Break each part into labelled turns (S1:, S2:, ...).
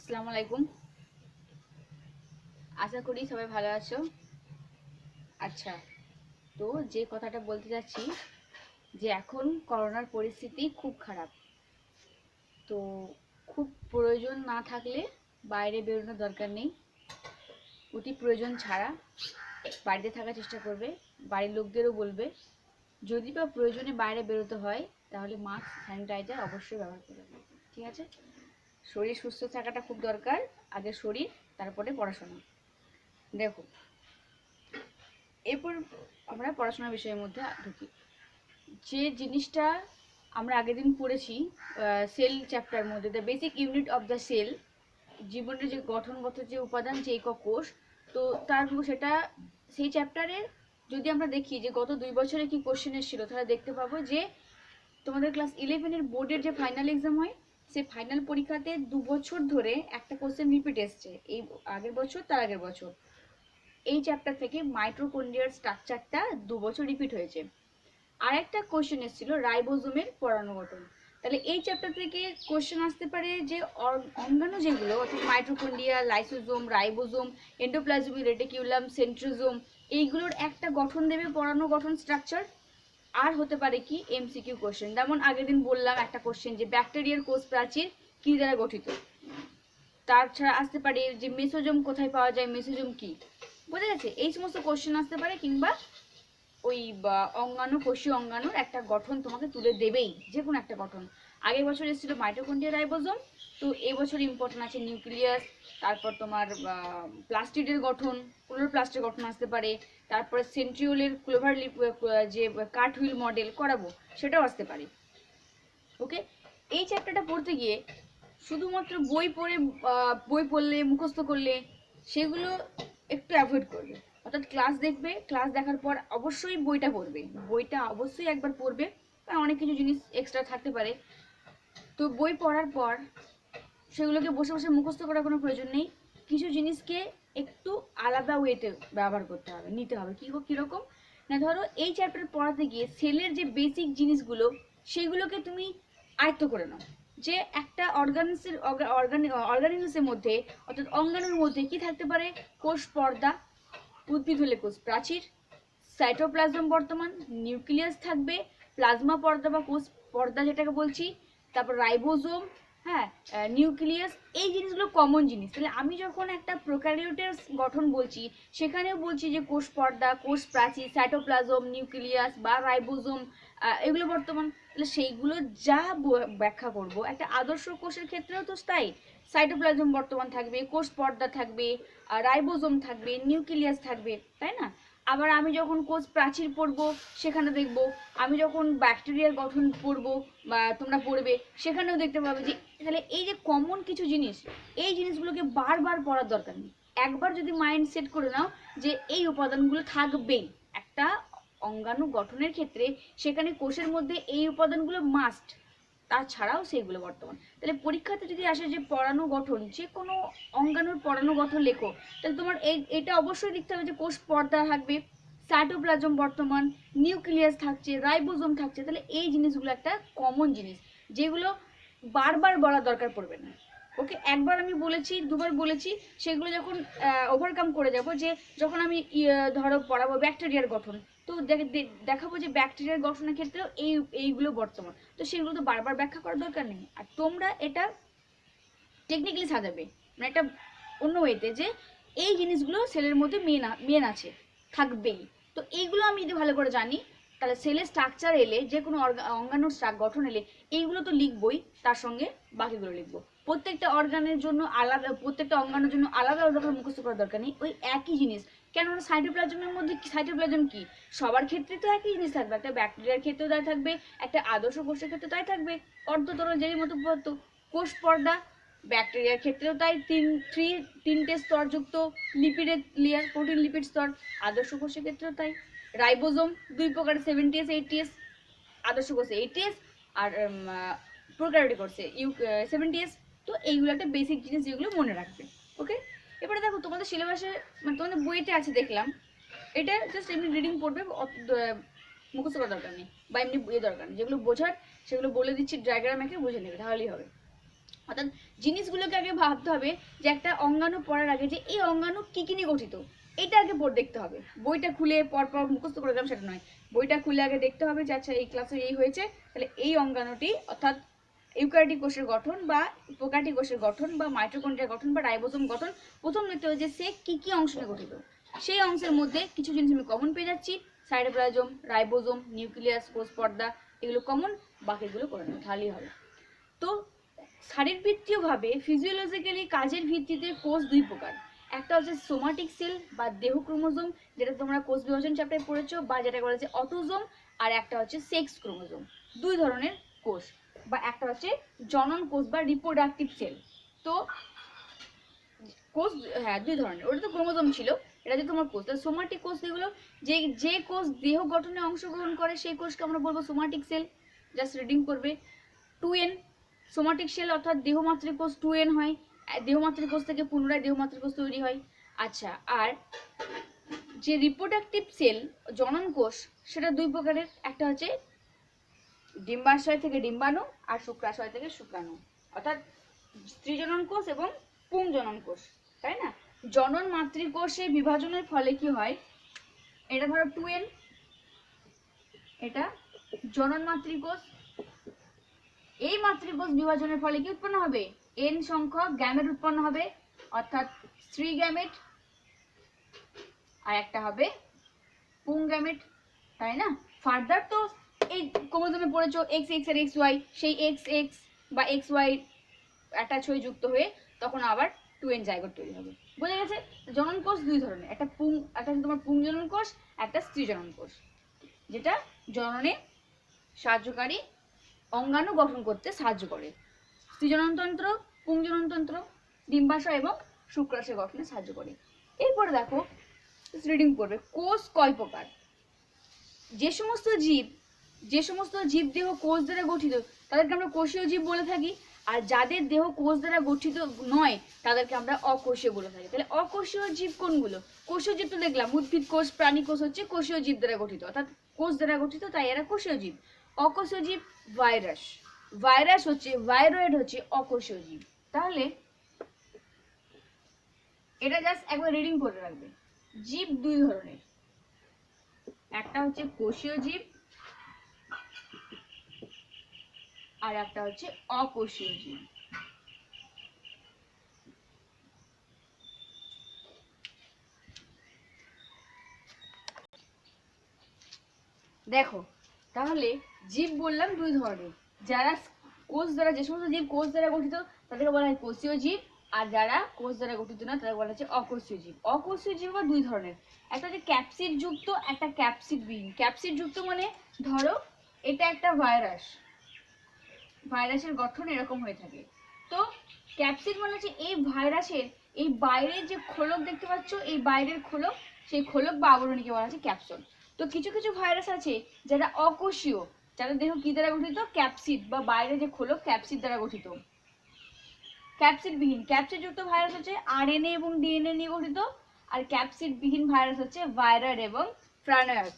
S1: আসসালামু আলাইকুম। আশা করি সবাই ভালো আছো। আচ্ছা, তো যে কথাটা বলতে যাচ্ছি যে এখন করোনার পরিস্থিতি খুব খারাপ। তো খুব প্রয়োজন না থাকলে বাইরে বেরোনোর দরকার নেই। অতি প্রয়োজন ছাড়া বাড়িতে থাকার চেষ্টা করবে। বাড়ির লোকদেরও বলবে যদি বা প্রয়োজনে বাইরে বেরোতে হয় তাহলে মাস্ক স্যানিটাইজার অবশ্যই ব্যবহার করবে। ঠিক আছে? শরীর সুস্থ থাকাটা খুব দরকার। আগে শরীর, তারপরে পড়াশোনা। দেখো, এরপর আমরা পড়াশোনার বিষয়ের মধ্যে ঢুকি। যে জিনিসটা আমরা আগের দিন পড়েছি সেল চ্যাপ্টার মধ্যে, the basic unit of the cell, জীবনের যে গঠনগত যে উপাদান, যে একক কোষ, তো সেটা সেই চ্যাপ্টারে যদি আমরা দেখি যে গত 2 বছরে কি কোশ্চেন এসেছিল, তাহলে দেখতে পাবো যে তোমাদের ক্লাস 11-এর বোর্ডের যে ফাইনাল এক্সাম হয়, সেই ফাইনাল পরীক্ষাতে 2 বছর ধরে একটা কোশ্চেন রিপিট এসছে। এই আগের বছর, তার আগের বছর এই চ্যাপ্টার থেকে মাইটোকন্ড্রিয়ার স্ট্রাকচারটা 2 বছর রিপিট হয়েছে। আর একটা কোশ্চেন এসেছিল রাইবোজোমের পরমাণু গঠন। তাহলে এই চ্যাপ্টার থেকে কোশ্চেন আসতে পারে যে অঙ্গাণু যেগুলো, অর্থাৎ mitochondria, lysosome, ribosome, endoplasmic reticulum, centrosome, এইগুলোর একটা গঠন দেবে, পরমাণু গঠন, স্ট্রাকচার। আর হতে পারে কি এমসিকিউ কোশ্চেন, যেমন আগের দিন বললাম একটা কোশ্চেন যে ব্যাকটেরিয়ার কোষ প্রাচীর কি দ্বারা গঠিত। তাছাড়া আসতে পারে যে মেসোজোম কোথায় পাওয়া যায়, মেসোজোম কি। বোঝা গেছে? এই সমস্ত কোশ্চেন আসতে পারে, কিংবা ওই অঙ্গাণু, কোষীয় অঙ্গাণুর একটা গঠন তোমাকে তুলে দেবেই, যে কোনো একটা গঠন। আগের বছর এসেছিল মাইটোকন্ড্রিয়া, রাইবোজোম, তো এই বছর ইম্পর্টেন্ট আছে নিউক্লিয়াস, তারপর তোমার প্লাস্টিডের গঠন, ক্লোরোপ্লাস্টের গঠন আসতে পারে, তারপরে সেন্ট্রিওলের ক্লোভার যে কাট হুইল মডেল করাবো, সেটাও আসতে পারে। ওকে, এই চ্যাপ্টারটা পড়তে গিয়ে শুধুমাত্র বই পড়লে, মুখস্থ করলে, সেগুলো একটু অ্যাভয়েড করবে। অর্থাৎ ক্লাস দেখবে, ক্লাস দেখার পর অবশ্যই বইটা পড়বে, বইটা অবশ্যই একবার পড়বে, কারণ অনেক কিছু জিনিস এক্সট্রা থাকতে পারে। তো বই পড়ার পর সেগুলোকে বসে বসে মুখস্থ করার কোনো প্রয়োজন নেই। কিছু জিনিসকে একটু আলাদা ওয়েতে ব্যবহার করতে হবে, নিতে হবে। কীরকম না, ধরো এই চ্যাপ্টার পড়াতে গিয়ে সেলের যে বেসিক জিনিসগুলো, সেগুলোকে তুমি আয়ত্ত করে নাও। যে একটা অর্গানিজমের মধ্যে, অর্থাৎ অঙ্গাণুর মধ্যে কি থাকতে পারে? কোষ পর্দা, উদ্ভিদ হলে কোষ প্রাচীর, সাইটোপ্লাজম বর্তমান, নিউক্লিয়াস থাকবে, প্লাজমা পর্দা বা কোষ পর্দা যেটাকে বলছি, তারপর রাইবোজোম, হ্যাঁ, নিউক্লিয়াস। এই জিনিসগুলো কমন জিনিস। তাহলে আমি যখন একটা প্রোক্যারিওটের গঠন বলছি, সেখানেও বলছি যে কোষ পর্দা, কোষ প্রাচীর, সাইটোপ্লাজম, নিউক্লিয়াস বা রাইবোজোম, এগুলো বর্তমান। তাহলে সেইগুলো যা ব্যাখ্যা করব, একটা আদর্শ কোষের ক্ষেত্রেও তো তাই। সাইটোপ্লাজম বর্তমান থাকবে, কোষ পর্দা থাকবে, রাইবোজোম থাকবে, নিউক্লিয়াস থাকবে, তাই না? আবার আমি যখন কোষ প্রাচীর পড়বো, সেখানে দেখবো, আমি যখন ব্যাকটেরিয়ার গঠন পড়বো বা তোমরা পড়বে, সেখানেও দেখতে পাবে যে তাহলে এই যে কমন কিছু জিনিস, এই জিনিসগুলোকে বারবার পড়ার দরকার নেই। একবার যদি মাইন্ড সেট করে নাও যে এই উপাদানগুলো থাকবেই একটা অঙ্গাণু গঠনের ক্ষেত্রে, সেখানে কোষের মধ্যে এই উপাদানগুলো মাস্ট, তাছাড়াও সেগুলো বর্তমান। তাহলে পরীক্ষাতে যদি আসে যে পরাণু গঠন, যে কোনো অঙ্গাণুর পরাণু গঠন লেখো, তাহলে তোমার এটা অবশ্যই লিখতে হবে যে কোষ পর্দা থাকবে, সাইটোপ্লাজম বর্তমান, নিউক্লিয়াস থাকছে, রাইবোজোম থাকছে। তাহলে এই জিনিসগুলো একটা কমন জিনিস, যেগুলো বারবার বলার দরকার পড়বে না। ওকে, একবার আমি বলেছি, দুবার বলেছি, সেগুলো যখন ওভারকাম করে যাব, যে যখন আমি ধরো পড়াবো ব্যাকটেরিয়ার গঠন, তো দেখাবো যে ব্যাকটেরিয়ার গঠনের ক্ষেত্রেও এইগুলো বর্তমান। তো সেগুলো তো বারবার ব্যাখ্যা করার দরকার নেই। আর তোমরা এটা টেকনিক্যালি সাজাবে, মানে একটা অন্য ওয়েতে, যে এই জিনিসগুলো সেলের মধ্যে মেন আছে, থাকবেই। তো এইগুলো আমি যদি ভালো করে জানি, তাহলে সেলের স্ট্রাকচার এলে, যে কোনো অঙ্গাণুর গঠন এলে, এইগুলো তো লিখবই, তার সঙ্গে বাকিগুলো লিখবো। প্রত্যেকটা অর্গানের জন্য আলাদা, প্রত্যেকটা অঙ্গাণুর জন্য আলাদা আলাদা করে মুখস্থ করার দরকার নেই, ওই একই জিনিস। কেননা সাইটোপ্লাজমের মধ্যে সাইটোপ্লাজম কি সবার ক্ষেত্রে তো একই জিনিস থাকবে, একটা ব্যাকটেরিয়ার ক্ষেত্রেও তাই থাকবে, একটা আদর্শ কোষের ক্ষেত্রে তাই থাকবে, অর্ধতরল জেলির মতো পদার্থ। কোষ পর্দা ব্যাকটেরিয়ার ক্ষেত্রেও তাই, তিনটে স্তরযুক্ত লিপিডের লেয়ার, প্রোটিন লিপিড স্তর, আদর্শ কোষের ক্ষেত্রেও তাই। রাইবোজোম 2 প্রকারের, 70S 80S, আদর্শ কোষে 80S, আর প্রোক্যারিওটিক কোষে 70S। তো এইগুলো একটা বেসিক জিনিস, যেগুলো মনে রাখবে। ওকে, এবারে দেখো তোমাদের সিলেবাসে, মানে তোমাদের বইতে আছে দেখলাম, এটা জাস্ট এমনি রিডিং পড়বে, মুখস্থ করার দরকার নেই, বা এমনি দরকার নেই। যেগুলো বোঝার সেগুলো বলে দিচ্ছি, ডায়াগ্রাম এঁকে বুঝে নেবে, তাহলেই হবে। অর্থাৎ জিনিসগুলোকে আগে ভাবতে হবে যে একটা অঙ্গাণু পড়ার আগে যে এই অঙ্গাণু কি কি নিয়ে গঠিত, এটা আগে দেখতে হবে। বইটা খুলে পরপর মুখস্থ করে গেলাম সেটা নয়, বইটা খুলে আগে দেখতে হবে যে আচ্ছা এই ক্লাসে এই হয়েছে, তাহলে এই অঙ্গাণুটি অর্থাৎ ইউক্যারিওটিক কোষের গঠন বা প্রোক্যারিওটিক কোষের গঠন বা মাইটোকন্ড্রিয়ার গঠন বা রাইবোসোম গঠন প্রথম নিতে হবে যে সে কি কি অংশ নিয়ে গঠিত। সেই অংশের মধ্যে কিছু জিনিস আমি কমন পেয়ে যাচ্ছি, সাইটোপ্লাজম, রাইবোসোম, নিউক্লিয়াস, কোষ পর্দা, এগুলো কমন, বাকিগুলো করে নেব, তাহলেই হবে। তো শারীরবৃত্তীয়ভাবে ফিজিওলজিক্যালি কাজের ভিত্তিতে কোষ দুই প্রকার, একটা হচ্ছে সোমাটিক সেল বা দেহ ক্রোমোজোম, যেটা তোমরা কোষ বিভাজন চ্যাপ্টারে পড়েছো, বা যেটা বলা হচ্ছে অটোজোম, আর একটা হচ্ছে সেক্স ক্রোমোজোম। দুই ধরনের কোষ, বা একটা হচ্ছে জনন কোষ বা রিপ্রোডাক্টিভ সেল। তো কোষ হ্যাঁ দুই ধরনের, ওটা তো ক্রোমোজোম ছিল, এটা যে তোমার কোষ। তাহলে সোমাটিক কোষ যেগুলো, যে কোষ দেহ গঠনে অংশগ্রহণ করে সেই কোষকে আমরা বলবো সোমাটিক সেল। জাস্ট রিডিং করবে 2n সোমাটিক সেল, অর্থাৎ দেহমাতৃক কোষ 2n হয়, দেহমাতৃক কোষ থেকে পুনরায় দেহমাতৃক কোষ তৈরি হয়। আচ্ছা, আর যে রিপ্রোডাক্টিভ সেল জনন কোষ সেটা দুই প্রকারের, একটা হচ্ছে ডিম্বাশয় থেকে ডিম্বাণু আর শুক্রাশয় থেকে শুক্রাণু, অর্থাৎ স্ত্রীজনন কোষ এবং পুংজনন কোষ, তাই না? জনন মাতৃকোষে বিভাজনের ফলে কি হয়, এটা ধরো 2n, এটা জনন মাতৃকোষ, এই মাতৃকোষ বিভাজনের ফলে কি উৎপন্ন হবে, n সংখ্যক গ্যামেট উৎপন্ন হবে, অর্থাৎ স্ত্রী গ্যামেট, আর একটা হবে পুং গ্যামেট, তাই না? ফার্দার তো এই ক্রোমোজোমে পড়েছো XX আর XY, সেই XX বা XY অ্যাটাচ হয়ে যুক্ত হয়ে তখন আবার 2n জাইগোট তৈরি হবে। বোঝা গেছে? জনন কোষ দুই ধরনের, একটা তোমার পুংজনন কোষ, একটা স্ত্রীজনন কোষ, যেটা জননে সাহায্যকারী অঙ্গাণু গঠন করতে সাহায্য করে। স্ত্রীজননতন্ত্র, পুংজননতন্ত্র ডিম্বাশয় এবং শুক্রাশয় গঠনে সাহায্য করে। এরপরে দেখো রিডিং করবে, কোষ কয় প্রকার। যে সমস্ত জীব দেহ কোষ দ্বারা গঠিত তাদেরকে আমরা কোষীয় জীব বলে থাকি, আর যাদের দেহ কোষ দ্বারা গঠিত নয় তাদেরকে আমরা অকোষীয় বলে থাকি। তাহলে অকোষীয় জীব কোনগুলো? কোষীয় জীব তো দেখলাম, উদ্ভিদ কোষ, প্রাণী কোষ হচ্ছে কোষীয় জীব দ্বারা গঠিত, অর্থাৎ কোষ দ্বারা গঠিত, তাই এরা কোষীয় জীব। অকোষীয় জীব ভাইরাস হচ্ছে, ভাইরয়েড হচ্ছে অকোষীয় জীব। তাহলে এটা জাস্ট একবার রিডিং করে রাখবে। জীব দুই ধরনের, একটা হচ্ছে কোষীয় জীব আর একটা হচ্ছে অকোষীয় জীব। দেখো তাহলে জীব বললাম দুই ধরনের, যারা কোষ দ্বারা, যে সমস্ত জীব কোষ দ্বারা গঠিত তাদেরকে বলা হয় কোষীয় জীব, আর যারা কোষ দ্বারা গঠিত না তাদেরকে বলা হচ্ছে অকোষীয় জীব। অকোষীয় জীব দুই ধরনের, একটা হচ্ছে ক্যাপসিড যুক্ত, একটা ক্যাপসিড বিহীন। ক্যাপসিড যুক্ত মানে ধরো এটা একটা ভাইরাসের গঠন এরকম হয়ে থাকে। তো ক্যাপসিড মানে হচ্ছে এই ভাইরাসের এই বাইরের যে খোলক দেখতে পাচ্ছ, এই বাইরের খোলক, সেই খোলক বা আবরণীকে বলা হচ্ছে ক্যাপসুল। তো কিছু কিছু ভাইরাস আছে যারা অকোষীয়, যাদের দেহ কি দ্বারা গঠিত, ক্যাপসিড বা বাইরে যে খোলক ক্যাপসিড দ্বারা গঠিত। ক্যাপসিড বিহীন, ক্যাপসিড যুক্ত ভাইরাস হচ্ছে আরএনএ এবং ডিএনএ নিয়ে গঠিত, আর ক্যাপসিড বিহীন ভাইরাস হচ্ছে ভাইরাস এবং প্রাণায়াস।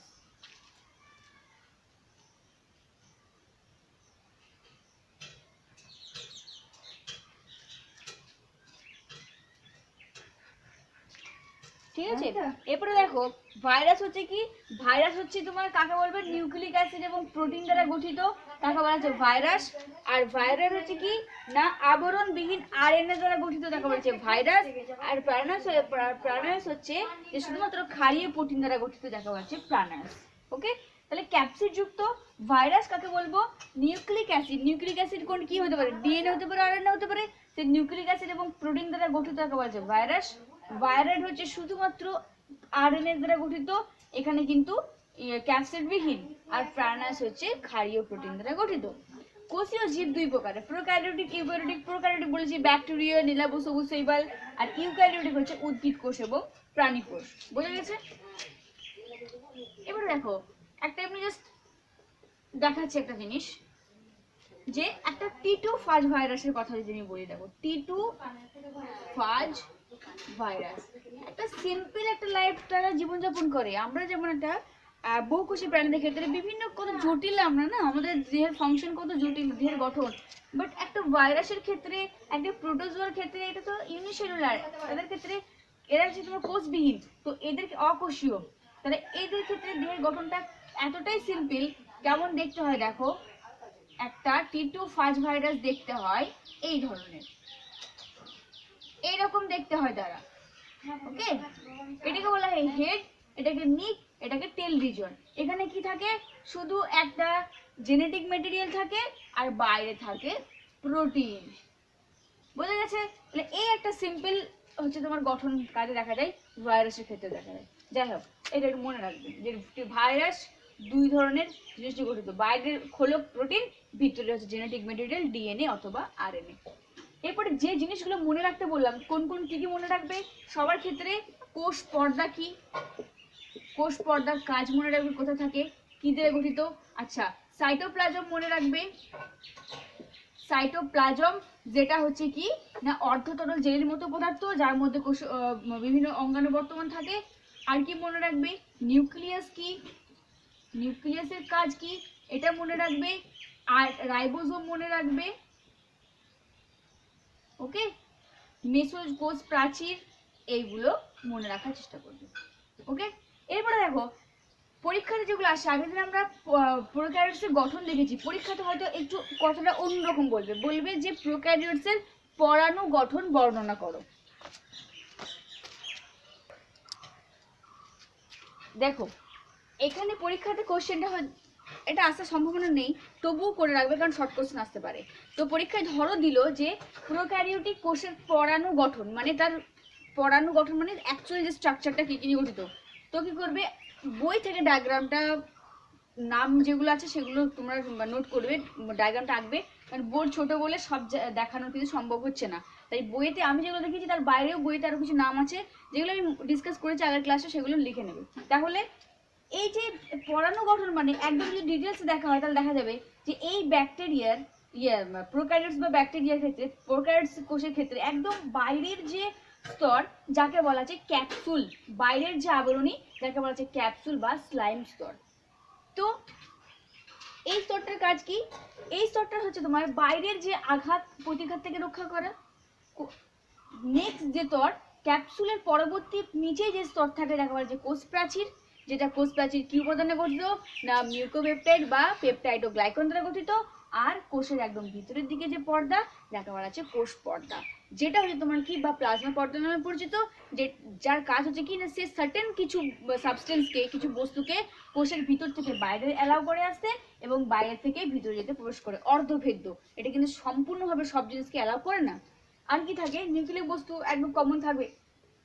S1: ঠিক আছে? এরপরে দেখো ভাইরাস হচ্ছে কি, ভাইরাস হচ্ছে তোমার কাকে বলবে, নিউক্লিক অ্যাসিড এবং প্রোটিন দ্বারা গঠিত, তাকে বলা হচ্ছে ভাইরাস। আর ভাইরাস হচ্ছে কি না, আবরণবিহীন আরএনএ দ্বারা গঠিত, তাকে বলা হচ্ছে ভাইরাস। আর প্রাণায়াস হচ্ছে যে শুধুমাত্র ক্ষারীয় প্রোটিন দ্বারা গঠিত, যাকে বলা হচ্ছে প্রাণায়াস। ওকে, তাহলে ক্যাপসিড যুক্ত ভাইরাস কাকে বলবো, নিউক্লিক অ্যাসিড। নিউক্লিক অ্যাসিড কোন কি হতে পারে, ডিএনএ হতে পারে, আরএনএ হতে পারে। সেই নিউক্লিক অ্যাসিড এবং প্রোটিন দ্বারা গঠিত, তাকে বলা হচ্ছে ভাইরাস। ভাইরাস হচ্ছে শুধুমাত্র আরএনএ দ্বারা গঠিত, এখানে কিন্তু ক্যাপসিড বিহীন। আর প্রাণায়াস হচ্ছে ক্ষারীয় প্রোটিন দ্বারা গঠিত। কোষীয় জীব দুই প্রকারের, প্রোক্যারিওটিক, ইউক্যারিওটিক। প্রোক্যারিওটিক বলেছি ব্যাকটেরিয়া, নিলাম, সবুজ শৈবাল, আর ইউক্যারিওটিক হচ্ছে উদ্ভিদ কোষ এবং প্রাণী কোষ। বোঝা গেছে? এবার দেখো একটা এমনি জাস্ট দেখাচ্ছি একটা জিনিস, যে একটা টি2 ফাজ ভাইরাসের কথা যদি আমি বলি, দেখো টি2 ফাজ ভাইরাস একটা সিম্পল একটা লাইফ তারা জীবনযাপন করে। আমরা যেমন একটা বহুকোষী প্রাণীদের ক্ষেত্রে বিভিন্ন কত জটিল, আমরা না আমাদের দেহের ফাংশন কত জটিল, দেহের গঠন, বাট একটা ভাইরাসের ক্ষেত্রে, একটা প্রোটোজোয়ার ক্ষেত্রে এটা তো ইউনিসেলুলার, তাদের ক্ষেত্রে এরা হচ্ছে তোমার কোষবিহীন, তো এদেরকে অকোষীয়, তাহলে এদের ক্ষেত্রে দেহের গঠনটা এতটাই সিম্পল। কেমন দেখতে হয় দেখো, একটা টি2 ফাজ ভাইরাস দেখতে হয় এই ধরনের, এইরকম দেখতে হয় তারা। ওকে, এটাকে বলা হয় হেড, এটাকে নিক, এটাকে টেল রিজন। এখানে কি থাকে, শুধু একটা জেনেটিক ম্যাটেরিয়াল থাকে আর বাইরে থাকে প্রোটিন। বোঝা গেছে? তাহলে এই একটা সিম্পল হচ্ছে তোমার গঠন কাজে দেখা যায়, ভাইরাসের ক্ষেত্রে দেখা যায়। যাই হোক, এটা একটু মনে রাখবেন যে ভাইরাস দুই ধরনের জিনিস নিয়ে গঠিত, বাইরের খোলক প্রোটিন, ভিতরে হচ্ছে জেনেটিক ম্যাটেরিয়াল ডিএনএ অথবা আরএনএ। এরপরে যে জিনিসগুলো মনে রাখতে বললাম, কোন কোন কি কি মনে রাখবে সবার ক্ষেত্রে, কোষ পর্দা কি, কোষ পর্দার কাজ মনে রাখবে, কোথায় থাকে, কি দিয়ে গঠিত। আচ্ছা, সাইটোপ্লাজম মনে রাখবে, সাইটোপ্লাজম যেটা হচ্ছে কি না অর্ধতরল জেলের মতো পদার্থ, যার মধ্যে কোষ বিভিন্ন অঙ্গাণু বর্তমান থাকে। আর কি মনে রাখবে, নিউক্লিয়াস কি, নিউক্লিয়াসের কাজ কি এটা মনে রাখবে, আর রাইবোজোম মনে রাখবে। ওকে, মেসোকোষ প্রাচীর, এইগুলো মনে রাখার চেষ্টা করবে। ওকে, এরপরে দেখো পরীক্ষাতে যেগুলো আসে, আগের দিন আমরা প্রোক্যারিওটসের গঠন দেখেছি, পরীক্ষাতে হয়তো একটু কথাটা অন্যরকম বলবে, বলবে যে প্রোক্যারিওটসের পরাণু গঠন বর্ণনা করো। দেখো এখানে পরীক্ষাতে কোশ্চেনটা এটা আসার সম্ভাবনা নেই, তবুও করে রাখবে কারণ শর্ট কোশ্চেন আসতে পারে। তো পরীক্ষায় ধরো দিল যে প্রোক্যারিওটিক কোষের পরাণু গঠন, মানে তার পরাণু গঠন মানে অ্যাকচুয়ালি যে স্ট্রাকচারটা কি কি নিয়ে গঠিত। তো কি করবে, বই থেকে ডায়াগ্রামটা, নাম যেগুলো আছে সেগুলো তোমরা নোট করবে, ডায়াগ্রামটা আঁকবে, কারণ বোর্ড ছোট বলে সব দেখানো কিন্তু সম্ভব হচ্ছে না। তাই বইয়েতে আমি যেগুলো দেখেছি তার বাইরেও বইতে আরো কিছু নাম আছে যেগুলো আমি ডিসকাস করেছি আগের ক্লাসে, সেগুলো লিখে নেবে। তাহলে এই যে পরাণু গঠন মানে একদম যদি ডিটেলস দেখা হয় তাহলে দেখা যাবে যে এই ব্যাকটেরিয়ার প্রোক্যারিওটস বা ব্যাকটেরিয়ার ক্ষেত্রে, প্রোক্যারিওটস কোষের ক্ষেত্রে একদম বাইরের যে স্তর যাকে বলা আছে ক্যাপসুল, বাইরের যে আবরণী যাকে বলা আছে ক্যাপসুল বা স্লাইম স্তর। তো এই স্তরটার কাজ কি, এই স্তরটা হচ্ছে তোমার বাইরের যে আঘাত প্রতিঘাত থেকে রক্ষা করা। নেক্সট যে স্তর, ক্যাপসুলের পরবর্তী নিচে যে স্তর থাকে যাকে বলা যায় কোষ প্রাচীর, যেটা কোষ প্রাচীর কি উপাদানে গঠিত না মিউকোপেপটাইড বা পেপটাইড ও গ্লাইকন দ্বারা গঠিত। আর কোষের একদম ভিতরের দিকে যে পর্দা যাকে বলা আছে কোষ পর্দা, যেটা হচ্ছে তোমার কি বা প্লাজমা পর্দা নামে পরিচিত, যে যার কাজ হচ্ছে কি না সে সার্টেন কিছু সাবস্টেন্সকে, কিছু বস্তুকে কোষের ভিতর থেকে বাইরে অ্যালাউ করে আসতে এবং বাইরে থেকে ভিতরে যেতে প্রবেশ করে, অর্ধভেদ্য। এটা কিন্তু সম্পূর্ণভাবে সব জিনিসকে অ্যালাউ করে না। আর কি থাকে, নিউক্লিক বস্তু একদম কমন থাকবে।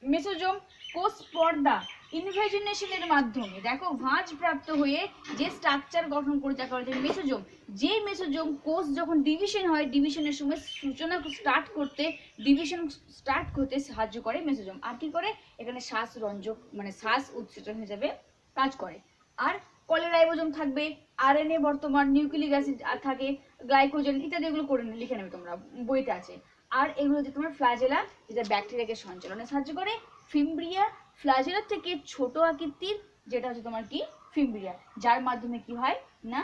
S1: মেসোজোম, কোষ পর্দা ইনভেজিনেশনের মাধ্যমে দেখো ভাঁজ প্রাপ্ত হয়ে যে স্ট্রাকচার গঠন করে যাকে বলা যায় মেসোজোম, যে মেসোজোম কোষ যখন ডিভিশন হয়, ডিভিশনের সময় সূচনা স্টার্ট করতে, ডিভিশন স্টার্ট করতে সাহায্য করে মেসোজোম। আর কি করে, এখানে শ্বাস রঞ্জক মানে শ্বাস উৎসেচন হিসেবে কাজ করে। আর পলিরাইবোজোম থাকবে, আরএনএ বর্তমান, নিউক্লিক অ্যাসিড থাকে, গ্লাইকোজেন ইত্যাদি, এগুলো করে লিখে নেবে তোমরা, বইতে আছে। আর এগুলো হচ্ছে তোমার ফ্ল্যাজেলা, যেটা ব্যাকটেরিয়াকে সঞ্চালনে সাহায্য করে। ফিমব্রিয়া, ফ্ল্যাজেলার থেকে ছোট আকৃতির, যেটা হচ্ছে তোমার কি ফিমব্রিয়া, যার মাধ্যমে কি হয় না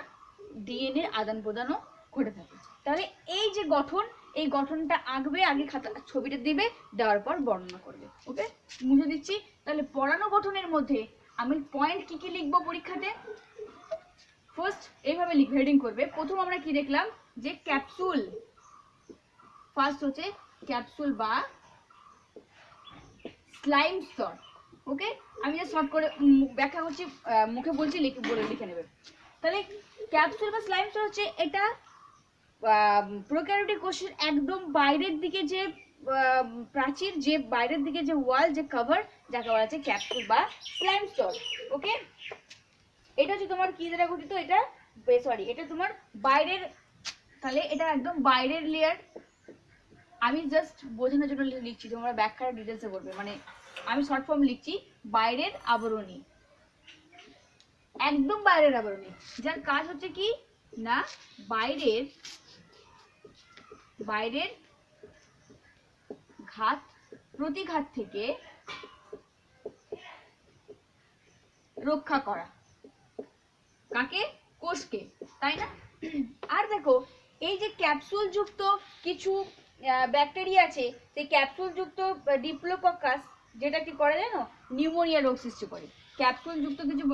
S1: ডিএনএ আদান প্রদানও ঘটে থাকে। তাহলে এই যে গঠন, এই গঠনটা আঁকবে, আগে খাতা ছবিটা দিবে, দেওয়ার পর বর্ণনা করবে। ওকে, মুছে দিচ্ছি। তাহলে পরাণু গঠনের মধ্যে আমি পয়েন্ট কি কি লিখবো পরীক্ষাতে, ফার্স্ট এইভাবে লিখবে, হেডিং করবে। প্রথম আমরা কি দেখলাম যে ক্যাপসুল, ফার্স্ট হচ্ছে ক্যাপসুল বা স্লাইম স্তর। ওকে, আমি যা শর্ট করে ব্যাখ্যা করছি, মুখে বলছি, বলে লিখে নেবে। তাহলে ক্যাপসুল বা স্লাইম স্তর হচ্ছে এটা প্রোক্যারিওটিক কোষের একদম বাইরের দিকে যে প্রাচীর, যে বাইরের দিকে যে ওয়াল, যে কভার, যাকে বলা হচ্ছে ক্যাপসুল বা স্লাইম স্তর। ওকে, এটা হচ্ছে তোমার কি দ্বারা গঠিত, এটা সরি এটা তোমার বাইরের, তাহলে এটা একদম বাইরের লেয়ার। আমি জাস্ট বোঝানোর জন্য লিখছি, তোমরা ব্যাখ্যাটা ডিটেলসে বলবে, মানে আমি শর্ট ফর্ম লিখছি। বাইরের আবরণী, একদম বাইরের আবরণী, যার কাজ হচ্ছে কি না বাইরের বাইরের ঘাত প্রতিঘাত থেকে রক্ষা করা। কাকে? কোষকে, তাই না? আর দেখো এই যে ক্যাপসুল যুক্ত কিছু ব্যাকটেরিয়া আছে, সেই ক্যাপসুল যুক্ত ডিপ্লোকক্কাস যেটা কি করে জানো? নিউমোনিয়া রোগ সৃষ্টি করে। ক্যাপসুল যুক্ত কিছু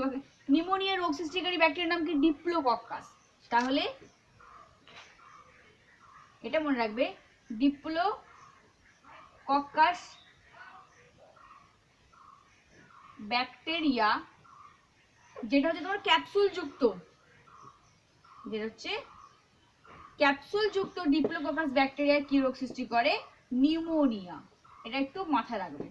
S1: নিউমোনিয়া রোগ সৃষ্টিকারী ব্যাকটেরিয়ার নাম কি? ডিপ্লোকক্কাস। তাহলে এটা মনে রাখবে, ডিপ্লোকক্কাস ব্যাকটেরিয়া যেটা হচ্ছে তোমার ক্যাপসুল যুক্ত, যেটা হচ্ছে ক্যাপসুল যুক্ত ডিপ্লোকক্কাস ব্যাকটেরিয়া কি রোগ সৃষ্টি করে? নিউমোনিয়া। এটা একটু মাথায় রাখবে।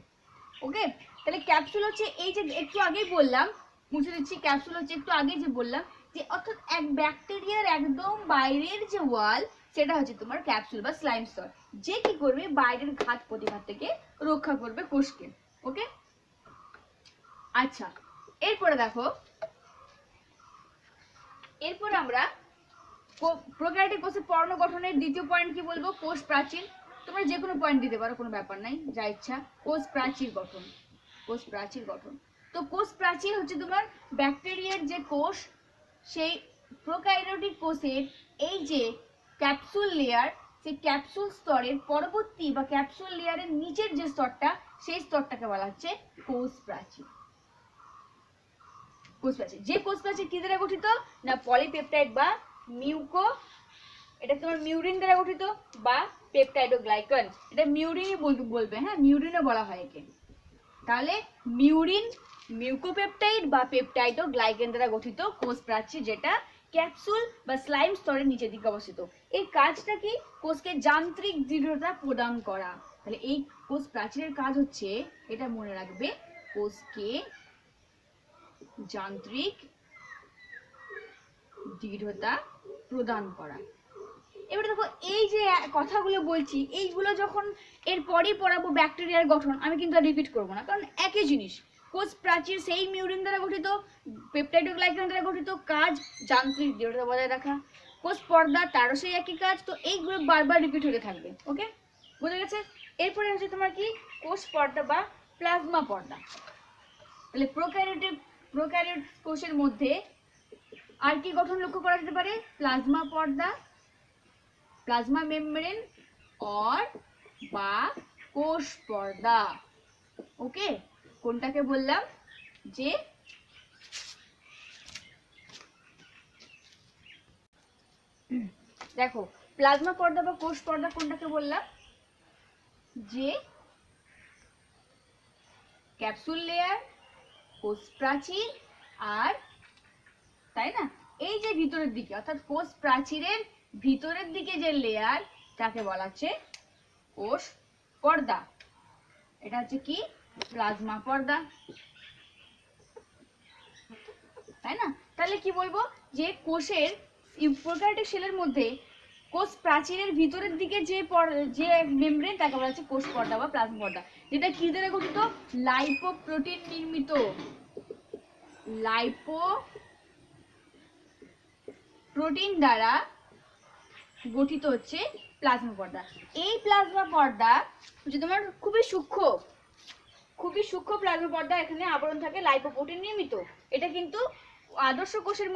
S1: ওকে, তাহলে ক্যাপসুল হচ্ছে এই যে একটু আগেই বললাম, মুছে দিচ্ছি, ক্যাপসুল হচ্ছে একটু আগে যে বললাম যে অর্থাৎ এক ব্যাকটেরিয়ার একদম বাইরের যে ওয়াল সেটা হচ্ছে তোমার ক্যাপসুল বা স্লাইম স্তর, যে কি করবে? বাইরের ঘাত প্রতিঘাত থেকে রক্ষা করবে কোষকে। ওকে, আচ্ছা, এরপরে দেখো, এরপর আমরা প্রোক্যারিওটিক কোষের পর্ণ গঠনের দ্বিতীয় পয়েন্ট কি বলবো? কোষ প্রাচীর। তোমরা যে কোনো পয়েন্ট দিতে পারো, কোনো ব্যাপার নাই, যা ইচ্ছা। কোষ প্রাচীর গঠন, কোষ প্রাচীর গঠন। তো কোষ প্রাচীর হচ্ছে তোমার ব্যাকটেরিয়ার যে কোষ, সেই প্রোক্যারিওটিক কোষের এই যে ক্যাপসুল লেয়ার, সেই ক্যাপসুল স্তরের পরবর্তী বা ক্যাপসুল লেয়ারের নিচের যে স্তরটা, সেই স্তরটাকে বলা হচ্ছে কোষ প্রাচীর। কোষ প্রাচীর, যে কোষ প্রাচীর কি দ্বারা গঠিত? না পলিপেপটাইড বা মিউকো, এটা তোমার মিউরিন দ্বারা গঠিত, বা পেপটাইডোগ্লাইকান, এটা মিউরিনই বলবে, হ্যাঁ, মিউরিনও বলা হয় একে। তাহলে মিউরিন, মিউকোপেপটাইড বা পেপটাইডোগ্লাইকান দ্বারা গঠিত কোষ প্রাচীর, যেটা ক্যাপসুল বা স্লাইম স্তরের নিচের দিকে অবস্থিত। এই কাজটা কি? কোষকে যান্ত্রিক দৃঢ়তা প্রদান করা। তাহলে এই কোষ প্রাচীরের কাজ হচ্ছে, এটা মনে রাখবে, কোষকে যান্ত্রিক দৃঢ়তা প্রদান করা। এবারে দেখো এই যে কথাগুলো বলছি, এইগুলো যখন এরপরই পড়াবো ব্যাকটেরিয়ার গঠন, আমি কিন্তু আর রিপিট করবো না, কারণ একই জিনিস। কোষ প্রাচীর সেই মিউরিন দ্বারা গঠিত, পেপটাইডোগ্লাইকান দ্বারা গঠিত, কাজ যান্ত্রিক দৃঢ়তা বজায় রাখা। কোষ পর্দা, তারও সেই একই কাজ। তো এইগুলো বারবার রিপিট হতে থাকবে। ওকে, বোঝা গেছে? এরপরে হচ্ছে তোমার কি? কোষ পর্দা বা প্লাজমা পর্দা। তাহলে প্রোক্যারিওট কোষের মধ্যে আর কি গঠন লক্ষ্য করা যেতে পারে? প্লাজমা পর্দা, প্লাজমা মেমব্রেন और বা কোষ পর্দা। ওকে, কোনটাকে বললাম? যে দেখো প্লাজমা পর্দা বা কোষ পর্দা কোনটাকে বললাম? যে ক্যাপসুল লেয়ার, কোষ প্রাচীর, আর তাই না, এই যে ভিতরের দিকে, অর্থাৎ কোষ প্রাচীরের ভিতরের দিকে যে লেয়ার, তাকে বলা হচ্ছে কোষ পর্দা। এটা হচ্ছে কি? প্লাজমা পর্দা, তাই না? তাহলে কি বলবো? যে কোষের ইউক্যারিওটিক সেলের মধ্যে কোষ প্রাচীরের ভিতরের দিকে যে মেমব্রেন, তাকে বলা হচ্ছে কোষ পর্দা বা প্লাজমা পর্দা, যেটা কি দ্বারা গঠিত? লাইপোপ্রোটিন নির্মিত। লাইপোপ্রোটিন দ্বারা গঠিত হচ্ছে প্লাজমা পর্দা। এই প্লাজমা পর্দা হচ্ছে তোমার খুবই সূক্ষ্ম প্লাজমা পর্দা, এখানে আবরণ থাকে লাইপোপ্রোটিন নির্মিত। এটা কিন্তু আদর্শ কোষের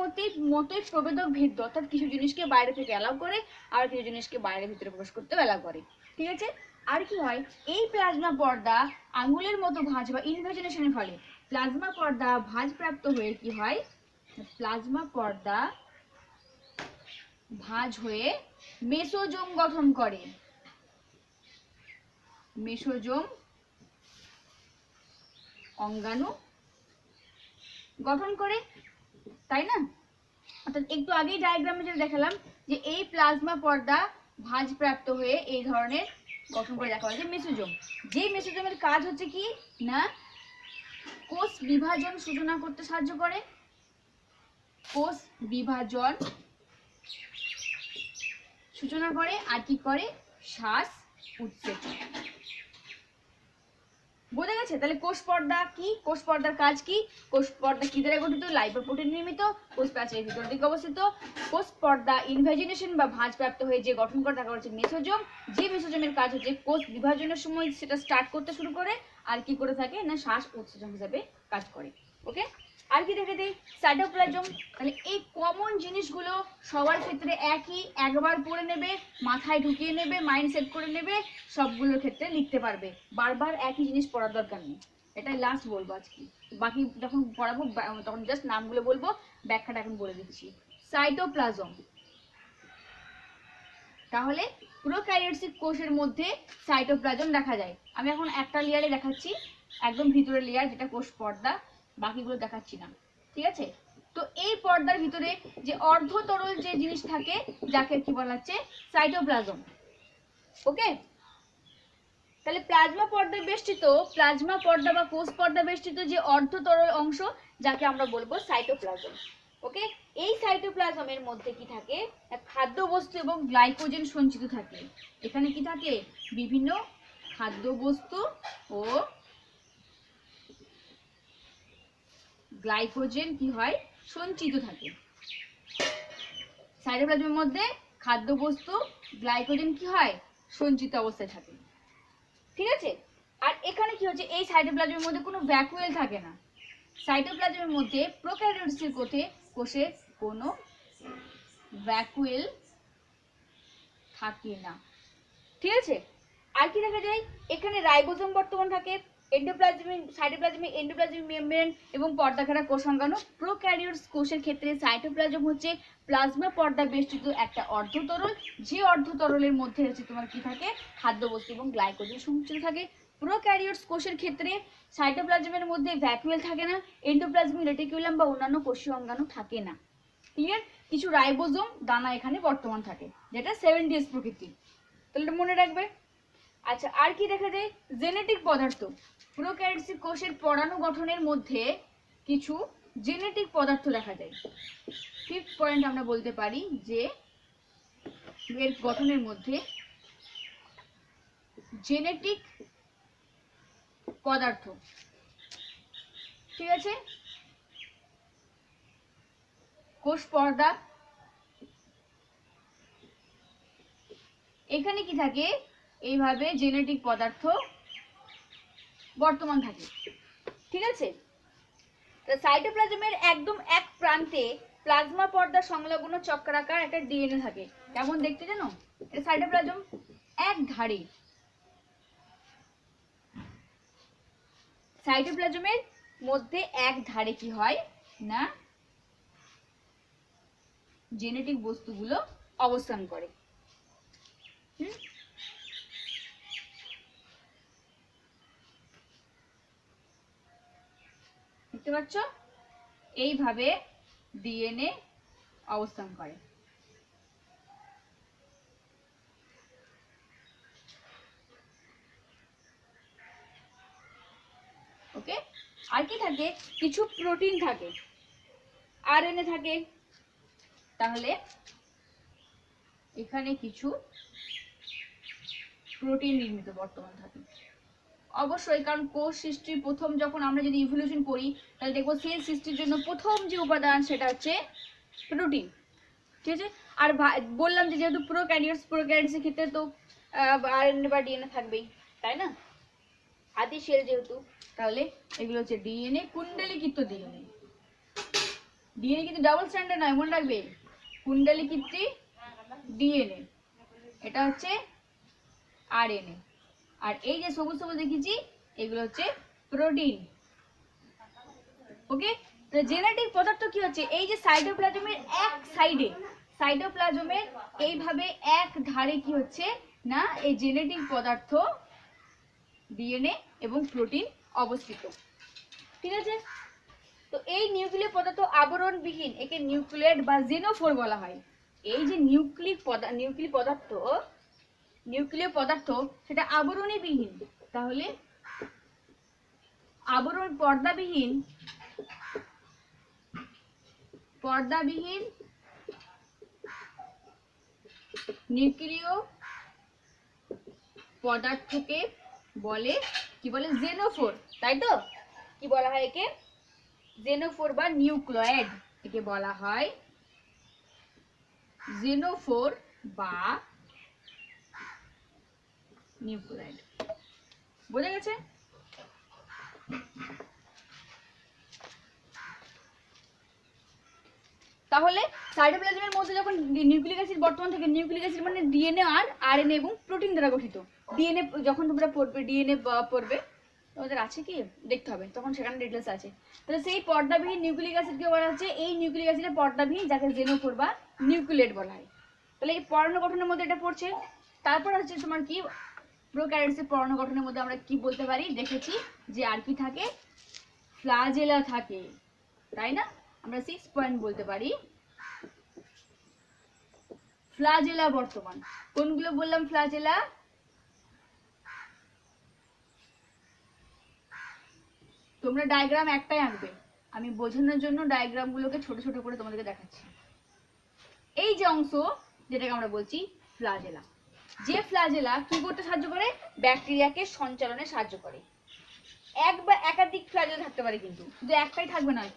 S1: মতোই প্রবেদক ভিন্ন, অর্থাৎ কিছু জিনিসকে বাইরে থেকে অ্যালাউ করে, আর কিছু জিনিসকে বাইরে ভিতরে প্রবেশ করতে অ্যালাউ করে। ঠিক আছে? আর কি হয়? এই প্লাজমা পর্দা আঙুলের মতো ভাঁজ বা ইনভ্যাজিনেশনের ফলে প্লাজমা পর্দা ভাঁজপ্রাপ্ত হয়ে কি হয়? প্লাজমা পর্দা ভাঁজ হয়ে মেসোজোম গঠন করে। মেসোজোম অঙ্গাণু গঠন করে, তাই না? অর্থাৎ একটু আগেই ডায়াগ্রামে যেটা দেখালাম, যে এই প্লাজমা পর্দা ভাঁজপ্রাপ্ত হয়ে এই ধরনের গঠন করে দেখা হয় যে মেসোজোম। যে মেসোজোমের কাজ হচ্ছে কি? না কোষ বিভাজন সূচনা করতে সাহায্য করে। কোষ বিভাজন সূচনা করে, আর কি করে? শ্বাস উৎসেচন। বোঝা গেছে? তাহলে কোষ পর্দা কি? কোষ পর্দার কাজ কি? কোষ পর্দা কি দ্বারা গঠিত? লাইপোপ্রোটিন নির্মিত, কোষ প্রাচীরের ভিতর দিকে অবস্থিত। কোষ পর্দা ইনভ্যাজিনেশন বা ভাঁজপ্রাপ্ত হয়ে যে গঠন করে, তাকে বলা হচ্ছে মেসোজোম। যে মেসোজোমের কাজ হচ্ছে কোষ বিভাজনের সময় সেটা স্টার্ট করতে শুরু করে, আর কি করে থাকে? না শ্বাস উৎসেচন হিসাবে কাজ করে। ওকে, আর কি দেখে দেই, সাইটোপ্লাজম। তাহলে এই কমন জিনিসগুলো সবার ক্ষেত্রে একই, একবার পড়ে নেবে, মাথায় ঢুকিয়ে নেবে, মাইন্ড সেট করে নেবে, সবগুলোর ক্ষেত্রে লিখতে পারবে, বারবার একই জিনিস পড়ার দরকার নেই। এটাই লাস্ট বলবো আজকে, বাকি যখন পড়াবো তখন জাস্ট নামগুলো বলবো, ব্যাখ্যাটা এখন বলে দিচ্ছি। সাইটোপ্লাজম, তাহলে প্রোক্যারিওটিক কোষের মধ্যে সাইটোপ্লাজম দেখা যায়। আমি এখন একটা লেয়ারে দেখাচ্ছি, একদম ভিতরের লেয়ার যেটা কোষ পর্দা, বাকিগুলো দেখাচ্ছি না, ঠিক আছে? তো এই পর্দার ভিতরে যে অর্ধ তরল যে জিনিস থাকে যাকে কি বলা হচ্ছে, সাইটোপ্লাজম। ওকে, তাহলে প্লাজমা পর্দা বেষ্টিত, প্লাজমা পর্দা বা কোষ পর্দা বেষ্টিত যে অর্ধ তরল অংশ যাকে আমরা বলবো সাইটোপ্লাজম। ওকে, এই সাইটোপ্লাজমের মধ্যে কি থাকে, খাদ্যবস্তু এবং গ্লাইকোজেন সঞ্চিত থাকে। এখানে কি থাকে, বিভিন্ন খাদ্যবস্তু ও গ্লাইকোজেন কি হয়, সঞ্চিত থাকে। সাইটোপ্লাজমের মধ্যে খাদ্যবস্তু, গ্লাইকোজেন কি হয়, সঞ্চিত অবস্থায় থাকে, ঠিক আছে? আর এখানে কি হচ্ছে, এই সাইটোপ্লাজমের মধ্যে কোনো ভ্যাকুয়েল থাকে না। সাইটোপ্লাজমের মধ্যে প্রোক্যারিওটিক কোষে কোনো ভ্যাকুয়েল থাকে না, ঠিক আছে? আর কি দেখা যায়, এখানে রাইবোজোম বর্তমান থাকে, এন্ডোপ্লাজমিক সাইটোপ্লাজমিক এন্ডোপ্লাজমিক মেমব্রেন এবং পর্দাঘেরা কোষাঙ্গাণু। প্রোক্যারিওটস কোষের ক্ষেত্রে সাইটোপ্লাজম হচ্ছে প্লাজমা পর্দা বেষ্টিত একটা অর্ধতরল, যে অর্ধতরলের মধ্যে হচ্ছে তোমার কি থাকে, খাদ্যবস্তু এবং গ্লাইকোজেন সঞ্চিত থাকে। প্রোক্যারিওটস কোষের ক্ষেত্রে সাইটোপ্লাজমের মধ্যে ভ্যাকুয়েল থাকে না, এন্ডোপ্লাজমিক রেটিকুলাম বা অন্যান্য কোষীয় অঙ্গাণু থাকে না, ক্লিয়ার? কিছু রাইবোজোম দানা এখানে বর্তমান থাকে, যেটা 70s প্রকৃতির, তাহলে মনে রাখবে। আচ্ছা, আর কি দেখা যায়, জেনেটিক পদার্থ। প্রোক্যারিওটিক কোষের পরাণু গঠনের মধ্যে কিছু জেনেটিক পদার্থ দেখা যায়। ফিফথ পয়েন্ট আমরা বলতে পারি যে এর গঠনের মধ্যে জেনেটিক পদার্থ, ঠিক আছে? কোষ পর্দা, এখানে কি থাকে, এইভাবে জেনেটিক পদার্থ বর্তমান থাকে, ঠিক আছে? সাইটোপ্লাজমের একদম এক প্রান্তে প্লাজমা পর্দা সংলগ্ন চক্রাকার একটা ডিএনএ থাকে। কেমন দেখতে জানো, এটা সাইটোপ্লাজম এক ধারে। সাইটোপ্লাজমের মধ্যে এক ধারে কি হয় না, জেনেটিক বস্তুগুলো অবস্থান করে। দেখতে পাচ্ছ, এইভাবে ডিএনএ অবস্থান করে। ওকে, আর কি থাকে, কিছু প্রোটিন থাকে, আরএনএ থাকে। তাহলে এখানে কিছু প্রোটিন নির্মিত বর্তমান থাকে অবশ্যই, কারণ কোষ সৃষ্টির প্রথম যখন আমরা যদি ইভলিউশন করি, তাহলে দেখবো সেল সৃষ্টির জন্য প্রথম যে উপাদান সেটা হচ্ছে প্রোটিন, ঠিক আছে? আর বললাম যে যেহেতু প্রোক্যারিওটসের ক্ষেত্রে তো আরএনএ বা ডিএনএ থাকবেই, তাই না? আদি সেল যেহেতু, তাহলে এগুলো হচ্ছে ডিএনএ, কুণ্ডলীকৃত ডিএনএ। ডিএনএ কিন্তু ডাবল স্ট্যান্ডার্ড নয়, মনে রাখবে, কুণ্ডলীকৃত ডিএনএ, এটা হচ্ছে আরএনএ। আর এই যে সবুজ সবুজ দেখেছি, এগুলো হচ্ছে প্রোটিন। ওকে, তো জেনেটিক পদার্থ কি হচ্ছে, এই যে সাইটোপ্লাজমের এক সাইডে, সাইটোপ্লাজমের এইভাবে এক ধারে কি হচ্ছে না, এই জেনেটিক পদার্থ ডিএনএ এবং প্রোটিন অবস্থিত, ঠিক আছে? তো এই নিউক্লিয় পদার্থ আবরণবিহীন, একে নিউক্লিয়েট বা জেনোফোর বলা হয়। এই যে নিউক্লিয় পদার্থ সেটা আবরণীবিহীন, তাহলে আবরণ পর্দাবিহীন নিউক্লিয় পদার্থকে বলে কি বলে, জেনোফোর, তাই তো? কি বলা হয় একে, জেনোফোর বা নিউক্লিয়েড, একে বলা হয় জেনোফোর বা নিউক্লিয়েড। বোঝা গেছে? তাহলে সাইটোপ্লাজমের মধ্যে যখন নিউক্লিক অ্যাসিড বর্তমান থাকে, নিউক্লিক অ্যাসিড মানে ডিএনএ আর আরএনএ এবং প্রোটিন দ্বারা গঠিত। ডিএনএ যখন তোমরা পড়বে, ডিএনএ পড়বে তোমাদের আছে কি দেখতে হবে, তখন সেখানে ডিটেলস আছে। তাহলে সেই পর্দাবিহীন নিউক্লিক অ্যাসিডকে বলা হচ্ছে, এই নিউক্লিক অ্যাসিডের পর্দাবিহীন, যাকে জেনোফোর বা নিউক্লিয়েট বলা হয়। তাহলে এই পর্ণ গঠনের মধ্যে এটা পড়ছে। তারপর হচ্ছে তোমার কি প্রোক্যারিওটসের পর্ণ গঠনের মধ্যে আমরা কি বলতে পারি, দেখেছি যে আর কি থাকে, ফ্লাজেলা থাকে, তাই না? আমরা 6 পয়েন্ট বলতে পারি। ফ্লাজেলা বর্তমান, কোনগুলো বললাম ফ্লাজেলা? তোমরা ডায়াগ্রাম একটাই আঁকবে, আমি বোঝানোর জন্য ডায়াগ্রামগুলোকে ছোট ছোট করে তোমাদেরকে দেখাচ্ছি। এই যে অংশ যেটাকে আমরা বলছি ফ্লাজেলা, যে ফ্লাজেলা কি করতে সাহায্য করে, ব্যাকটেরিয়াকে সঞ্চালনে সাহায্য করে। এক বা একাধিক ফ্লাজেলা থাকতে পারে, কিন্তু শুধু একটাই থাকবে নয়,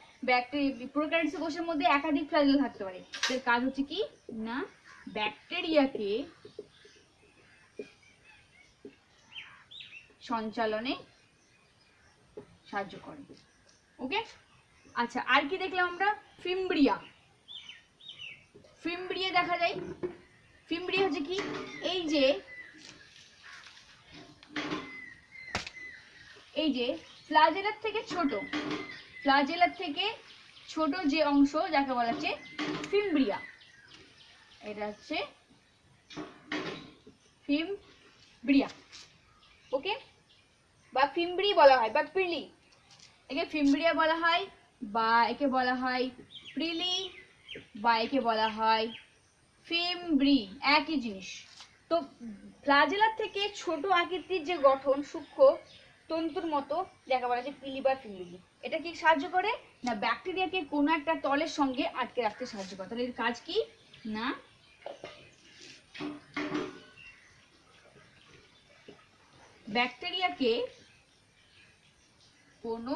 S1: প্রোক্যারিওটিক কোষের মধ্যে একাধিক ফ্লাজেলা থাকতে পারে। এর কাজ হচ্ছে কি না, ব্যাকটেরিয়াকে সঞ্চালনে সাহায্য করে। ওকে, আচ্ছা আর কি দেখলাম আমরা, ফিমব্রিয়া। ফিমব্রিয়া দেখা যায়, ফিমব্রিয়া হচ্ছে কি, এই যে ফ্লাজেলার থেকে ছোট, ফ্লাজেলার থেকে ছোট যে অংশ যাকে বলা হচ্ছে ফিমব্রিয়া, এটা হচ্ছে ফিমব্রিয়া। ওকে, বা ফিমব্রি বলা হয় বা প্রিলি, একে ফিমব্রিয়া বলা হয়, বা একে বলা হয় প্রিলি, বা একে বলা হয় ফিমব্রি, একই জিনিস। তো ফ্লাজেলার থেকে ছোট আকৃতির যে গঠন, সূক্ষ্ম তন্তুর মতো, যাকে বলা যায় প্রিলি বা ফিমব্রি, এটা কি সাহায্য করে না, ব্যাকটেরিয়াকে কোনো একটা তলের সঙ্গে আটকে রাখতে সাহায্য করে। তাহলে এর কাজ কি না, ব্যাকটেরিয়াকে কোনো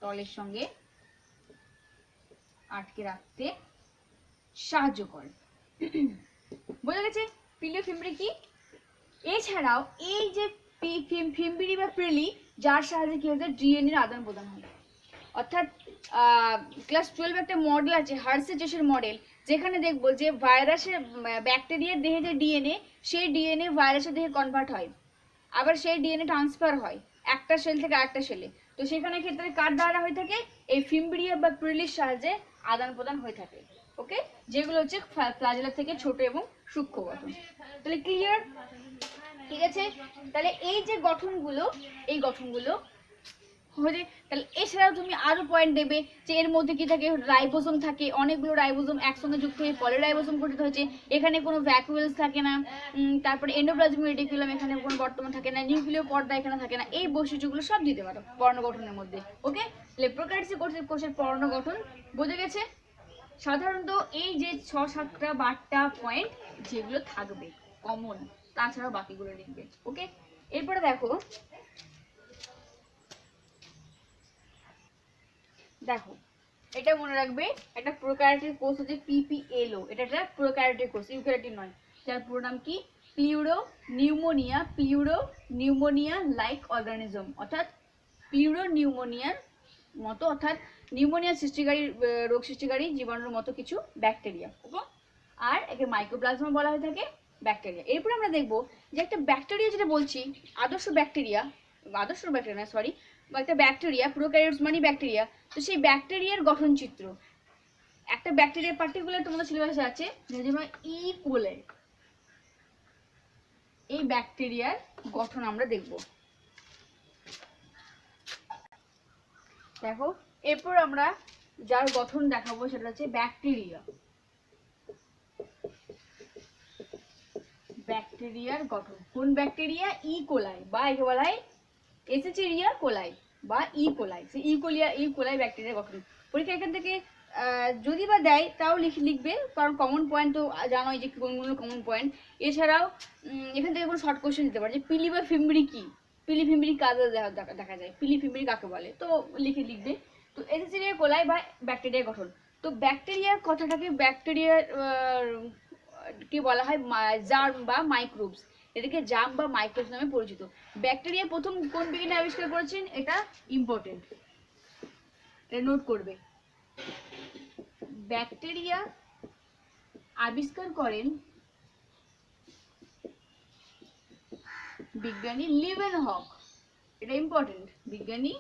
S1: তলের সঙ্গে আটকে রাখতে সাহায্য করে। বোঝা গেছে প্রিলি ফিমব্রি কি? এছাড়াও এই যে ফিমব্রি বা প্রিলি, যার সাহায্যে কি হচ্ছে, ডিএনএ এর আদান প্রদান হয়। অর্থাৎ ক্লাস 12 একটা মডেল আছে, হার্সে-জেসের মডেল, যেখানে দেখবো যে ভাইরাসের, ব্যাকটেরিয়ার দেহে যে ডিএনএ, সেই ডিএনএ ভাইরাসের দেহে কনভার্ট হয়, আবার সেই ডিএনএ ট্রান্সফার হয় একটা সেল থেকে আরেকটা সেলে। তো সেখানে ক্ষেত্রে কার দ্বারা হয়ে থাকে, এই ফিমব্রিয়া বা প্রিলির সাহায্যে আদান প্রদান হয়ে থাকে। ওকে, যেগুলো হচ্ছে ফ্লাজেলা থেকে ছোট এবং সূক্ষ্ম গঠন। তাহলে ক্লিয়ার? ঠিক আছে, তাহলে এই যে গঠনগুলো, এই গঠনগুলো হলে, তাহলে এছাড়াও তুমি আরো পয়েন্ট দেবে যে এর মধ্যে কি থাকে, রাইবোসোম থাকে, অনেকগুলো রাইবোসোম একসঙ্গে যুক্ত হয়ে পলিরাইবোসোম গঠিত হয়েছে, এখানে কোনো ভ্যাকুয়েলস থাকে না, তারপরে এন্ডোপ্লাজমিক রেটিকুলাম এখানে কোনো বর্তমান থাকে না, নিউক্লিয় পর্দা এখানে থাকে না, এই বৈশিষ্ট্যগুলো সব দিতে পারো পর্ণ গঠনের মধ্যে। ওকে, তাহলে প্রোক্যারিওটিক কোষের পর্ণ গঠন বোঝা গেছে। সাধারণত এই যে 6-7টা 12টা পয়েন্ট যেগুলো থাকবে কমন, তাছাড়াও বাকিগুলো লিখবে। ওকে, এরপরে দেখো, এটা মনে রাখবে, একটা প্রোক্যারিওটিক কোষ হচ্ছে পিপিএলও, এটা একটা প্রোক্যারিওটিক কোষ, ইউক্যারিওটিক নয়, যার পুরো নাম কি, প্লিউরো নিউমোনিয়া লাইক অর্গানিজম, অর্থাৎ প্লিউরো নিউমোনিয়ার মতো, অর্থাৎ নিউমোনিয়া সৃষ্টিকারী, রোগ সৃষ্টিকারী জীবাণুর মতো কিছু ব্যাকটেরিয়া। ওকে, আর একে মাইক্রোপ্লাজমা বলা হয়ে থাকে, ব্যাকটেরিয়া। এরপর আমরা দেখবো যে একটা ব্যাকটেরিয়া, যেটা বলছি আদর্শ ব্যাকটেরিয়া না সরি, একটা ব্যাকটেরিয়া, প্রোক্যারিওটস মানে ব্যাকটেরিয়া, তো সেই ব্যাকটেরিয়ার গঠন চিত্র, একটা ব্যাকটেরিয়া পার্টিকুলার তোমাদের সিলেবাসে আছে, যেমন ই কোলাই, এই ব্যাকটেরিয়ার গঠন আমরা দেখব। দেখো, এরপর আমরা যার গঠন দেখাবো সেটা হচ্ছে ব্যাকটেরিয়া। ব্যাকটেরিয়ার গঠন, কোন ব্যাকটেরিয়া, ই কোলাই, বা একে বলা হয় এসেচেরিয়া কোলাই বা ই কোলাই, সেই ই কোলাই ব্যাকটেরিয়ার গঠন। পরীক্ষা এখান থেকে যদি বা দেয় তাও লিখবে, কারণ কমন পয়েন্ট তো জানোই যে কোনগুলো কমন পয়েন্ট। এছাড়াও এখান থেকে কোনো শর্ট কোশ্চেন দিতে পারে যে পিলি বা ফিমব্রি কি, পিলি ফিমব্রি কাজে দেখা যায়, পিলি ফিমব্রি কাকে বলে, তো লিখবে। তো এসেচেরিয়া কোলাই বা ব্যাকটেরিয়ার গঠন। তো ব্যাকটেরিয়ার কথাটাকে ব্যাকটেরিয়ার কি বলা হয়, জার্ম বা মাইক্রোবস, এটাকে জার্ম বা মাইক্রোবস নামে পরিচিত। ব্যাকটেরিয়া প্রথম কোন বিজ্ঞানী আবিষ্কার করেছেন, এটা ইম্পর্টেন্ট। এটা নোট করবে। ব্যাকটেরিয়া আবিষ্কার করেন বিজ্ঞানী লিভেনহক। এটা ইম্পর্টেন্ট, বিজ্ঞানী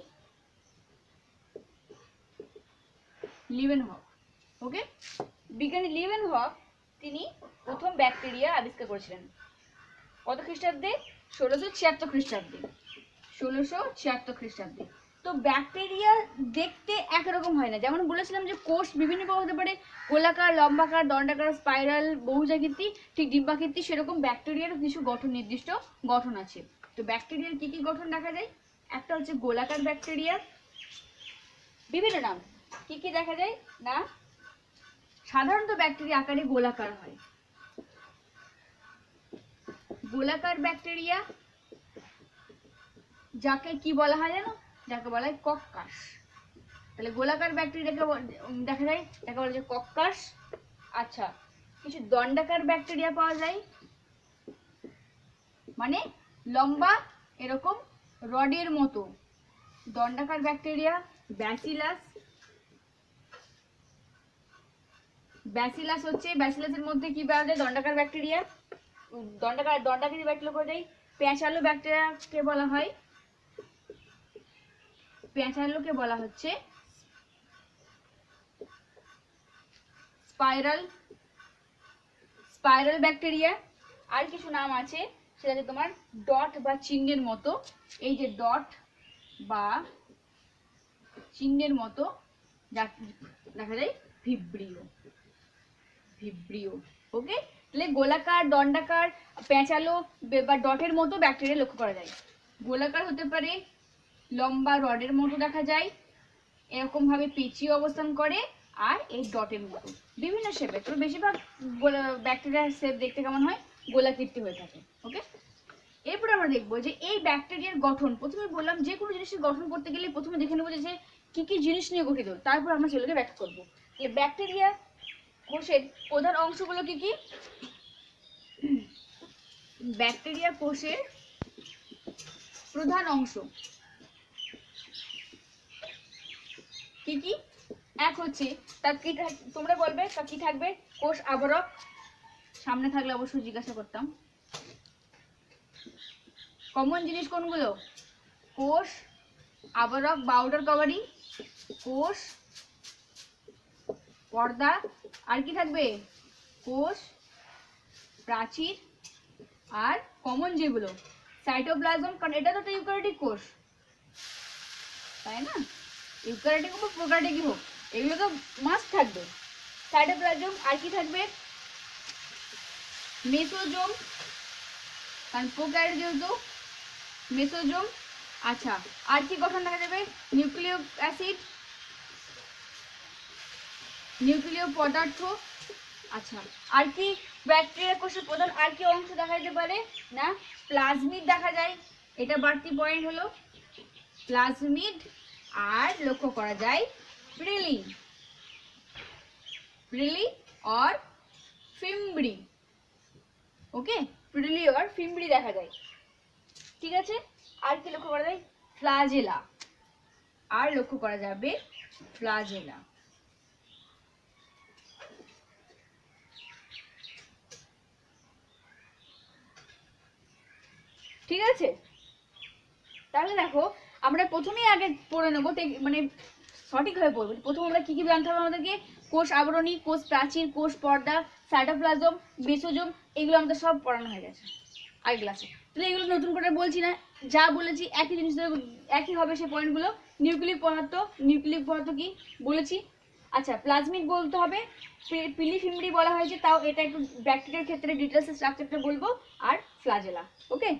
S1: লিভেনহক। ওকে, বিজ্ঞানী লিভেনহক তিনি প্রথম ব্যাকটেরিয়া আবিষ্কার করেছিলেন কত খ্রিস্টাব্দে? 1676 খ্রিস্টাব্দে। 1676 খ্রিস্টাব্দে। তো ব্যাকটেরিয়া দেখতে একরকম হয় না, যেমন বলেছিলাম যে কোষ বিভিন্ন প্রকার হতে পারে, গোলাকার, লম্বাকার, দণ্ডাকার, স্পাইরাল, বহুজাকৃতি, ঠিক ডিম্বাকৃতি, সেরকম ব্যাকটেরিয়ারও কিছু গঠন, নির্দিষ্ট গঠন আছে। তো ব্যাকটেরিয়ার কি কি গঠন দেখা যায়? একটা হচ্ছে গোলাকার ব্যাকটেরিয়া, বিভিন্ন নাম। কি কি দেখা যায় না, সাধারণত ব্যাকটেরিয়া আকারে গোলাকার হয়। গোলাকার ব্যাকটেরিয়া যাকে কি বলা হয় জানো? যাকে বলা হয় কক্কাস। তাহলে গোলাকার ব্যাকটেরিয়াকে দেখা যায়, যাকে বলা যায় কক্কাস। আচ্ছা, কিছু দণ্ডাকার ব্যাকটেরিয়া পাওয়া যায়, মানে লম্বা এরকম রডের মতো। দণ্ডাকার ব্যাকটেরিয়া ব্যাসিলাস। ব্যাসিলাস হচ্ছে, ব্যাসিলাসের মধ্যে কি পাওয়া যায়? দণ্ডাকার ব্যাকটেরিয়া। দণ্ডাকারী ব্যাকটেরিয়া পাওয়া যায়। প্যাঁচালো ব্যাকটেরিয়াকে বলা হয়, প্যাঁচালোকে বলা হচ্ছে স্পাইরাল ব্যাকটেরিয়া। আর কিছু নাম আছে, সেটা হচ্ছে তোমার ডট বা চিহ্নের মতো। এই যে ডট বা চিহ্নের মতো দেখা যায় ভিব্রিও। ওকে, তাহলে গোলাকার, দণ্ডাকার, প্যাঁচালো বা ডটের মতো ব্যাকটেরিয়া লক্ষ্য করা যায়। গোলাকার হতে পারে, লম্বা রডের মতো দেখা যায়, এরকম ভাবে পেঁচিয়ে অবস্থান করে, আর এই ডটের মতো বিভিন্ন শেপে। তো বেশিরভাগ ব্যাকটেরিয়ার শেপ দেখতে কেমন হয়? গোলাকৃতি হয়ে থাকে। ওকে, এরপরে আমরা দেখবো যে এই ব্যাকটেরিয়ার গঠন। প্রথমে বললাম যে কোনো জিনিসের গঠন করতে গেলে প্রথমে দেখে নেবো যে কি কি জিনিস নিয়ে গঠিত, তারপর আমরা সেগুলোকে ব্যাখ্যা করবো। ব্যাকটেরিয়া কোষের প্রধান অংশগুলো কি কি? ব্যাকটেরিয়া কোষের প্রধান অংশ কি কি? এক হচ্ছে তার কি, তোমরা বলবে তা কি থাকবে? কোষ আবরক। সামনে থাকলে অবশ্যই জিজ্ঞাসা করতাম। কমন জিনিস কোনগুলো? কোষ আবরক বা আউটার কভারিং, কোষ পর্দা, আর কি থাকবে? কোষ প্রাচীর, আর কমন যেগুলো সাইটোপ্লাজম, কারণ এটা তো একটা ইউক্যারিওটিক কোষ, তাই না? ইউক্যারিওটিক হোক প্রোক্যারিওটিক হোক, এগুলো তো মাস্ট থাকবে। সাইটোপ্লাজম, আর কি থাকবে? মেসোজোম, কারণ প্রোক্যারিওট যেহেতু, মেসোজোম। আচ্ছা, আর কি গঠন দেখা যাবে? নিউক্লিয়িক অ্যাসিড, নিউক্লিয় পদার্থ। আচ্ছা, আর কি ব্যাকটেরিয়া কোষের প্রধান আর কি অংশ দেখা যেতে পারে? না, প্লাজমিড দেখা যায়। এটা বাড়তি পয়েন্ট হলো প্লাজমিড। আর লক্ষ্য করা যায় প্রিলি আর ফিম্বরি। ওকে, প্রিলি আর ফিম্বরি দেখা যায়। ঠিক আছে, আর কি লক্ষ্য করা যায়? ফ্লাজেলা, আর লক্ষ্য করা যাবে ফ্লাজেলা। ঠিক আছে, তাহলে দেখো আমরা প্রথমেই আগে পড়ে নেবো, মানে সঠিকভাবে পড়বো। প্রথম আমরা কি কি জানতে হবে আমাদেরকে? কোষ আবরণী, কোষ প্রাচীর, কোষ পর্দা, সাইটোপ্লাজম, মেসোজোম, এগুলো আমাদের সব পড়ানো হয়ে গেছে আগের ক্লাসে। তাহলে এগুলো নতুন করে বলছি না, যা বলেছি একই জিনিস, একই হবে সেই পয়েন্টগুলো। নিউক্লিয়িক পদার্থ কি বলেছি? আচ্ছা, প্লাজমিড বলতে হবে, পিলিফিমরি বলা হয়েছে, তাও এটা একটু ব্যাকটেরিয়ার ক্ষেত্রে ডিটেলস স্ট্রাকচারটা বলবো, আর ফ্লাজেলা। ওকে,